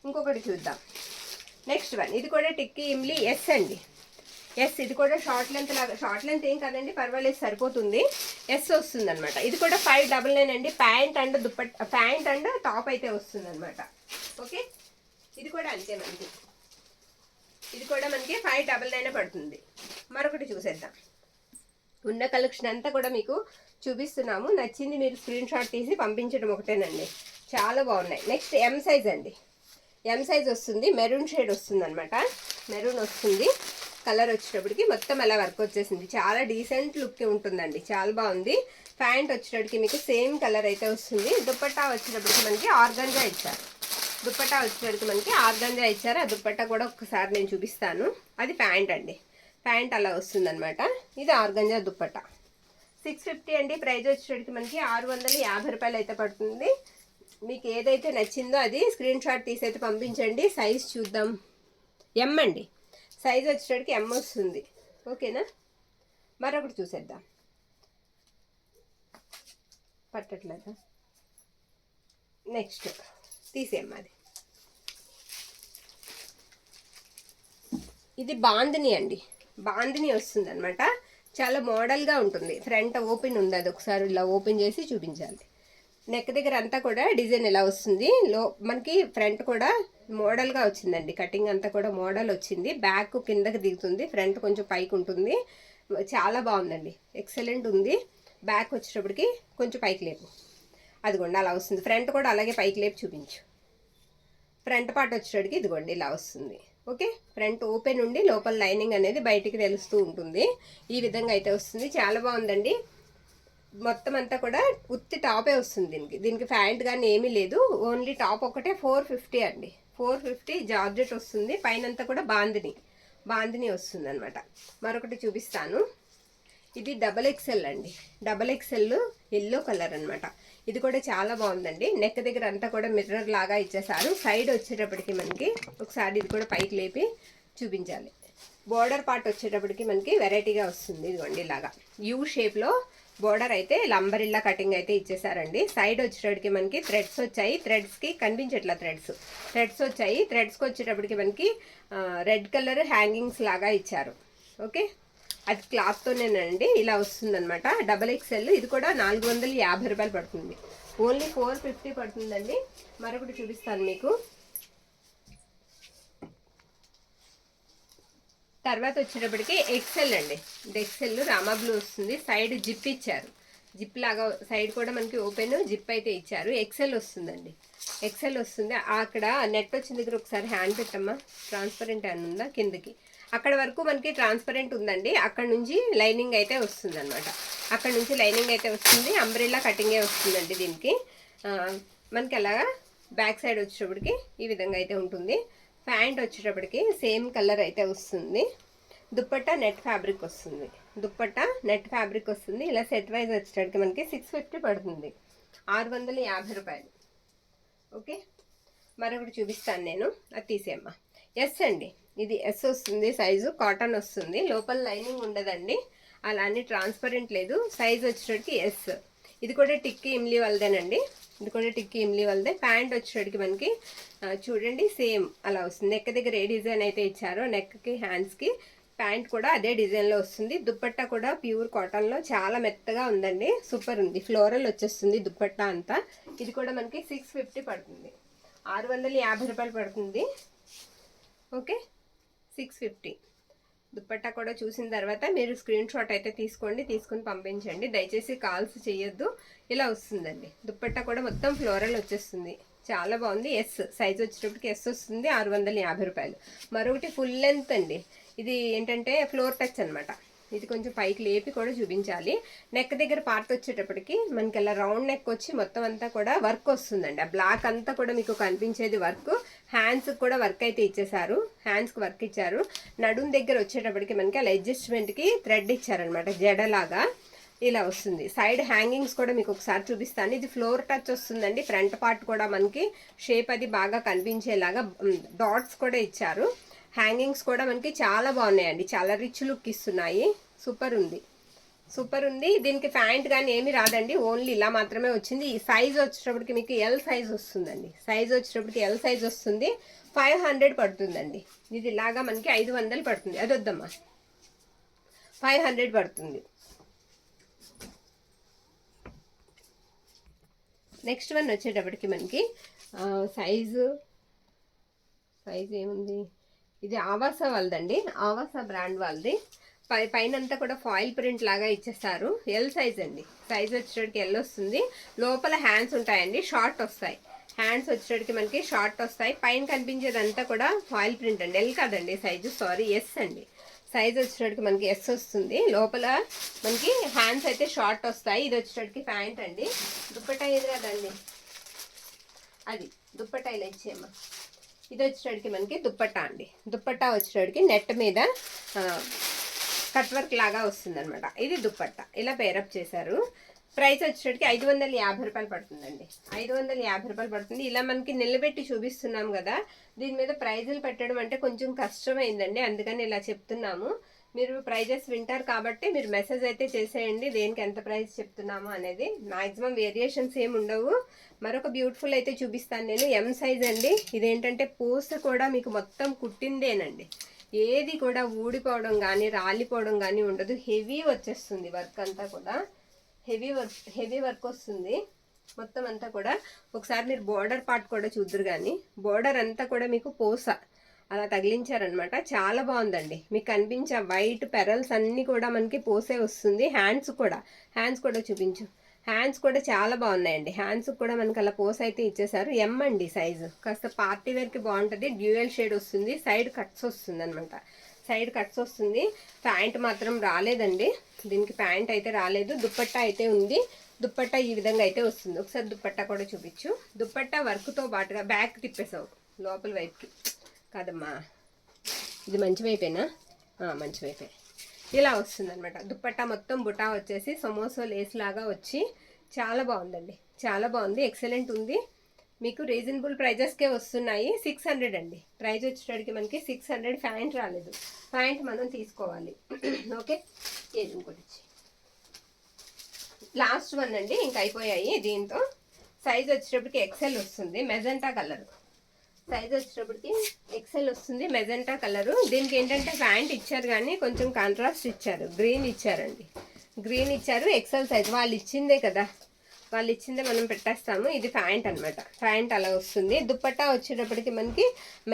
ఇంకొకటి చూద్దాం. నెక్స్ట్ వన్, ఇది కూడా టిక్కీ ఇమ్లీ ఎస్ అండి. ఎస్, ఇది కూడా షార్ట్ లెంత్ లాగా. షార్ట్ లెంత్ ఏం కాదండి, పర్వాలేదు, సరిపోతుంది. ఎస్ వస్తుంది అనమాట. ఇది కూడా 599 అండి. ప్యాంట్ అండ్ టాప్ అయితే వస్తుంది అనమాట. ఓకే, ఇది కూడా అంతే మనకి. ఇది కూడా మనకి 599 పడుతుంది. మరొకటి చూసేద్దాం. ఉన్న కలెక్షన్ అంతా కూడా మీకు చూపిస్తున్నాము. నచ్చింది మీరు స్క్రీన్ షాట్ తీసి పంపించడం ఒకటేనండి. చాలా బాగున్నాయి. నెక్స్ట్ ఎం సైజ్ అండి. ఎం సైజ్ వస్తుంది. మెరూన్ షేడ్ వస్తుంది అనమాట. మెరూన్ వస్తుంది. కలర్ వచ్చేటప్పటికి మొత్తం అలా వర్క్ వచ్చేసింది. చాలా డీసెంట్ లుక్ ఉంటుందండి. చాలా బాగుంది. ప్యాంట్ వచ్చేటప్పటికి మీకు సేమ్ కలర్ అయితే వస్తుంది. దుప్పట్టా వచ్చేటప్పటికి మనకి ఆర్గంజా ఇచ్చారు. ఆ దుప్పట్టా కూడా ఒకసారి నేను చూపిస్తాను. అది ప్యాంట్ అండి. ప్యాంట్ అలా వస్తుంది అనమాట. ఇది ఆర్గంజా దుప్పట్టా. 650 అండి. ప్రైస్ వచ్చేటప్పటికి మనకి 650 రూపాయలు అయితే పడుతుంది. మీకు ఏదైతే నచ్చిందో అది స్క్రీన్ షాట్ తీసి అయితే పంపించండి. సైజ్ చూద్దాం. ఎం అండి. సైజ్ వచ్చేటప్పటికి ఎం వస్తుంది. ఓకేనా, మరొకటి చూసేద్దాం. పట్టట్లేదా? నెక్స్ట్ తీసేమ్మా. అది ఇది బాందిని అండి. బాందిని వస్తుంది అనమాట. చాలా మోడల్గా ఉంటుంది. ఫ్రంట్ ఓపెన్ ఉంది, అది ఒకసారి ఇలా ఓపెన్ చేసి చూపించాలి. నెక్ దగ్గర అంతా కూడా డిజైన్ ఎలా వస్తుంది. మనకి ఫ్రంట్ కూడా మోడల్గా వచ్చిందండి. కటింగ్ అంతా కూడా మోడల్ వచ్చింది. బ్యాక్ కిందకి దిగుతుంది, ఫ్రంట్ కొంచెం పైకి ఉంటుంది. చాలా బాగుందండి, ఎక్సలెంట్ ఉంది. బ్యాక్ వచ్చేటప్పటికి కొంచెం పైకి లేపు, అదిగోండి అలా వస్తుంది. ఫ్రంట్ కూడా అలాగే పైకి లేపు చూపించు. ఫ్రంట్ పార్ట్ వచ్చేటప్పటికి ఇదిగోండి ఇలా వస్తుంది. ఓకే, ఫ్రంట్ ఓపెన్ ఉండి లోపల లైనింగ్ అనేది బయటికి తెలుస్తూ ఉంటుంది. ఈ విధంగా అయితే వస్తుంది. చాలా బాగుందండి. మొత్తం అంతా కూడా ఉత్తి టాపే వస్తుంది. దీనికి ప్యాంట్ కానీ ఏమీ లేదు, ఓన్లీ టాప్ ఒకటే. 450 అండి, 450 జార్జెట్ వస్తుంది. పైన అంతా కూడా బాందిని వస్తుంది అనమాట. మరొకటి చూపిస్తాను. ఇది XXL అండి, XXL ఎల్లో కలర్ అనమాట. ఇది కూడా చాలా బాగుందండి. నెక్ దగ్గర అంతా కూడా మిర్రర్ లాగా ఇచ్చేసారు. సైడ్ వచ్చేటప్పటికి మనకి ఒకసారి ఇది కూడా పైకి లేపి చూపించాలి. బోర్డర్ పార్ట్ వచ్చేటప్పటికి మనకి వెరైటీగా వస్తుంది. ఇదిగోండి ఇలాగా యూ షేప్లో బోర్డర్ అయితే లంబరిల్లా కటింగ్ అయితే ఇచ్చేసారండి. సైడ్ వచ్చేటప్పటికి మనకి థ్రెడ్స్ వచ్చాయి. థ్రెడ్స్కి కనిపించట్లా, థ్రెడ్స్ వచ్చాయి. థ్రెడ్స్కి వచ్చేటప్పటికి మనకి రెడ్ కలర్ హ్యాంగింగ్స్ లాగా ఇచ్చారు. ఓకే, అది క్లాత్తోనేనండి ఇలా వస్తుందన్నమాట. XXL. ఇది కూడా 450 రూపాయలు పడుతుంది. ఓన్లీ 450 పడుతుందండి. మరొకటి చూపిస్తాను మీకు. తర్వాత వచ్చేటప్పటికి XL అండి. XL రామా బ్లూ వస్తుంది. సైడ్ జిప్ ఇచ్చారు, జిప్ లాగా సైడ్ కూడా మనకి ఓపెన్ జిప్ అయితే ఇచ్చారు. XL వస్తుందండి, XL వస్తుంది. అక్కడ నెట్ వచ్చిన దగ్గర ఒకసారి హ్యాండ్ పెట్టమ్మా. ట్రాన్స్పరెంట్ అని ఉందా కిందకి, అక్కడ వరకు మనకి ట్రాన్స్పరెంట్ ఉందండి. అక్కడ నుంచి లైనింగ్ అయితే వస్తుంది అనమాట. అక్కడ నుంచి లైనింగ్ అయితే వస్తుంది. అంబ్రెల్లా కటింగే వస్తుందండి దీనికి. మనకి అలాగా బ్యాక్ సైడ్ వచ్చేటప్పటికి ఈ విధంగా అయితే ఉంటుంది. ప్యాంట్ వచ్చేటప్పటికి సేమ్ కలర్ అయితే వస్తుంది. దుప్పట్టా నెట్ ఫ్యాబ్రిక్ వస్తుంది. ఇలా సెట్ వైజ్ వచ్చేటప్పటికి మనకి 650 పడుతుంది, 650 రూపాయలు. ఓకే, మరొకటి చూపిస్తాను నేను, అది తీసేమ్మా. ఎస్ అండి, ఇది ఎస్ వస్తుంది. సైజు కాటన్ వస్తుంది. లోపల లైనింగ్ ఉండదండి, అలానే ట్రాన్స్పరెంట్ లేదు. సైజ్ వచ్చేటప్పటికి ఎస్. ఇది కూడా టిక్కీ ఇమ్లీ వాళ్ళదేనండి, ప్యాంట్ వచ్చేటప్పటికి మనకి చూడండి సేమ్ అలా వస్తుంది. నెక్ దగ్గర ఏ డిజైన్ అయితే ఇచ్చారో నెక్కి హ్యాండ్స్కి ప్యాంట్ కూడా అదే డిజైన్లో వస్తుంది. దుప్పట్టా కూడా ప్యూర్ కాటన్లో చాలా మెత్తగా ఉందండి, సూపర్ ఉంది. ఫ్లోరల్ వచ్చేస్తుంది దుప్పట్టా అంతా. ఇది కూడా మనకి 650 పడుతుంది, 650 రూపాయలు పడుతుంది. ఓకే, 650. దుప్పట్టా కూడా చూసిన తర్వాత మీరు స్క్రీన్ షాట్ అయితే తీసుకొని పంపించండి. దయచేసి కాల్స్ చేయొద్దు. ఇలా వస్తుందండి. దుప్పట్టా కూడా మొత్తం ఫ్లోరల్ వచ్చేస్తుంది, చాలా బాగుంది. ఎస్ సైజ్ వచ్చేటప్పటికి ఎస్ వస్తుంది, 650 రూపాయలు. మరొకటి ఫుల్ లెంత్ అండి. ఇది ఏంటంటే ఫ్లోర్ టచ్ అనమాట. ఇది కొంచెం పైకి లేపి కూడా చూపించాలి. నెక్ దగ్గర పార్ట్ వచ్చేటప్పటికి మనకి అలా రౌండ్ నెక్ వచ్చి మొత్తం అంతా కూడా వర్క్ వస్తుందండి. ఆ బ్లాక్ అంతా కూడా మీకు కనిపించేది వర్క్. హ్యాండ్స్కి కూడా వర్క్ అయితే ఇచ్చేసారు, హ్యాండ్స్కి వర్క్ ఇచ్చారు. నడుం దగ్గర వచ్చేటప్పటికి మనకి అలా అడ్జస్ట్మెంట్కి థ్రెడ్ ఇచ్చారనమాట, జడలాగా ఇలా వస్తుంది. సైడ్ హ్యాంగింగ్స్ కూడా మీకు ఒకసారి చూపిస్తాను. ఇది ఫ్లోర్ టచ్ వస్తుందండి. ఫ్రంట్ పార్ట్ కూడా మనకి షేప్ అది బాగా కనిపించేలాగా డాట్స్ కూడా ఇచ్చారు. హ్యాంగింగ్స్ కూడా మనకి చాలా బాగున్నాయండి, చాలా రిచ్ లుక్ ఇస్తున్నాయి. సూపర్ ఉంది. దీనికి ప్యాంట్ కానీ ఏమీ రాదండి, ఓన్లీ ఇలా మాత్రమే వచ్చింది. ఈ సైజ్ వచ్చేటప్పటికి మీకు ఎల్ సైజ్ వస్తుందండి. 500 పడుతుందండి. ఇది ఇలాగా మనకి 500 పడుతుంది. అది వద్దమ్మా, 500 పడుతుంది. నెక్స్ట్ వన్ వచ్చేటప్పటికి మనకి సైజు ఏముంది, ఇది ఆవాస వాళ్ళదండి, ఆవాస బ్రాండ్ వాళ్ళది. పైన అంతా కూడా ఫాయిల్ ప్రింట్ లాగా ఇచ్చేస్తారు. ఎల్ సైజ్ అండి. సైజ్ వచ్చేటప్పటికి ఎల్ వస్తుంది. లోపల హ్యాండ్స్ ఉంటాయండి, షార్ట్ వస్తాయి. హ్యాండ్స్ వచ్చేటప్పటికి మనకి షార్ట్ వస్తాయి. పైన కనిపించేదంతా కూడా ఫాయిల్ ప్రింట్ అండి. ఎల్ కాదండి సైజు, సారీ ఎస్ అండి. సైజ్ వచ్చేటప్పటికి మనకి ఎస్ వస్తుంది. లోపల మనకి హ్యాండ్స్ అయితే షార్ట్ వస్తాయి. ఇది వచ్చేటప్పటికి ప్యాంట్ అండి. దుప్పట్టా ఏది కదండి, అది దుప్పట్టా ఇలా ఇచ్చేయమ్మా. ఇది వచ్చేటప్పటికి మనకి దుప్పట్టా అండి. దుప్పట్టా వచ్చేటప్పటికి నెట్ మీద కట్ వర్క్ లాగా వస్తుంది అనమాట. ఇది దుప్పట్టా ఇలా పేరప్ చేశారు. ప్రైస్ వచ్చేటప్పటికి 550 రూపాయలు పడుతుందండి, 550 రూపాయలు పడుతుంది. ఇలా మనకి నిలబెట్టి చూపిస్తున్నాం కదా, దీని మీద ప్రైజులు పెట్టడం అంటే కొంచెం కష్టమైందండి, అందుకని ఇలా చెప్తున్నాము. మీరు ప్రైజెస్ వింటారు కాబట్టి మీరు మెసేజ్ అయితే చేసేయండి, దేనికి ఎంత ప్రైస్ చెప్తున్నాము అనేది. మ్యాక్సిమం వేరియేషన్స్ ఏమి ఉండవు. మరొక బ్యూటిఫుల్ అయితే చూపిస్తాను నేను. ఎం సైజ్ అండి. ఇదేంటంటే పూస కూడా మీకు మొత్తం కుట్టిందేనండి, ఏది కూడా ఊడిపోవడం కానీ రాలిపోవడం కానీ ఉండదు. హెవీ వచ్చేస్తుంది వర్క్ అంతా కూడా, హెవీ వర్క్ వస్తుంది మొత్తం అంతా కూడా. ఒకసారి మీరు బోర్డర్ పార్ట్ కూడా చూద్దరు కానీ, బోర్డర్ అంతా కూడా మీకు పూస అలా తగిలించారనమాట. చాలా బాగుందండి. మీకు కనిపించే వైట్ పెరల్స్ అన్నీ కూడా మనకి పూసే వస్తుంది. హ్యాండ్స్ కూడా చూపించు. హ్యాండ్స్ కూడా చాలా బాగున్నాయండి. హ్యాండ్స్ కూడా మనకి అలా పోస్ అయితే ఇచ్చేసారు. ఎం అండి సైజు, కాస్త పార్టీ వేర్కి బాగుంటుంది. డ్యూయల్ షేడ్ వస్తుంది, సైడ్ కట్స్ వస్తుంది అనమాట. సైడ్ కట్స్ వస్తుంది. ప్యాంట్ మాత్రం రాలేదండి, దీనికి ప్యాంట్ అయితే రాలేదు. దుప్పట్టా అయితే ఉంది. దుప్పట్టా ఈ విధంగా అయితే వస్తుంది. ఒకసారి దుప్పట్టా కూడా చూపించు. దుప్పట్టా వర్క్తో పాటుగా బ్యాక్ తిప్పేసావు లోపల వైపుకి కాదమ్మా, ఇది మంచి వైపేనా? మంచి వైపే. ఇలా వస్తుంది అనమాట. దుప్పట్టా మొత్తం బుటా వచ్చేసి సమోసా లేస్ లాగా వచ్చి చాలా బాగుందండి, చాలా బాగుంది, ఎక్సలెంట్ ఉంది. మీకు రీజనబుల్ ప్రైజెస్కే వస్తున్నాయి. 600 అండి ప్రైజ్ వచ్చేటడికి మనకి 600. ప్యాంట్ రాలేదు, ప్యాంట్ మనం తీసుకోవాలి. ఓకే, ఏది ఇంకోటి లాస్ట్ వన్ అండి, ఇంకా అయిపోయాయి. దీంతో సైజ్ వచ్చేటప్పటికి ఎక్సెల్ వస్తుంది, మెజెంటా కలర్. సైజ్ వచ్చేటప్పటికి ఎక్సెల్ వస్తుంది, మెజెంటా కలరు. దీనికి ఏంటంటే ప్యాంట్ ఇచ్చారు కానీ కొంచెం కాంట్రాస్ట్ ఇచ్చారు, గ్రీన్ ఇచ్చారండి. గ్రీన్ ఇచ్చారు, ఎక్సెల్ సైజ్. వాళ్ళు ఇచ్చిందే కదా, వాళ్ళు ఇచ్చిందే మనం పెట్టేస్తాము. ఇది ప్యాంట్ అనమాట, ప్యాంట్ అలా వస్తుంది. దుప్పట్టా వచ్చేటప్పటికి మనకి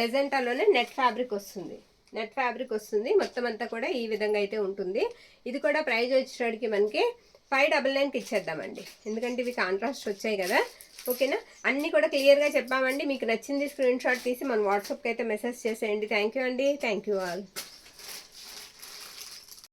మెజెంటాలోనే నెట్ ఫ్యాబ్రిక్ వస్తుంది, నెట్ ఫ్యాబ్రిక్ వస్తుంది. మొత్తం అంతా కూడా ఈ విధంగా అయితే ఉంటుంది. ఇది కూడా ప్రైజ్ వచ్చేటప్పటికి మనకి 599కి ఇచ్చేద్దామండి, ఎందుకంటే ఇవి కాంట్రాస్ట్ వచ్చాయి కదా. ఓకేనా, అన్నీ కూడా క్లియర్గా చెప్పామండి. మీకు నచ్చింది స్క్రీన్ షాట్ తీసి మన వాట్సాప్కి అయితే మెసేజ్ చేసేయండి. థ్యాంక్ యూ అండి, థ్యాంక్ యూ ఆల్.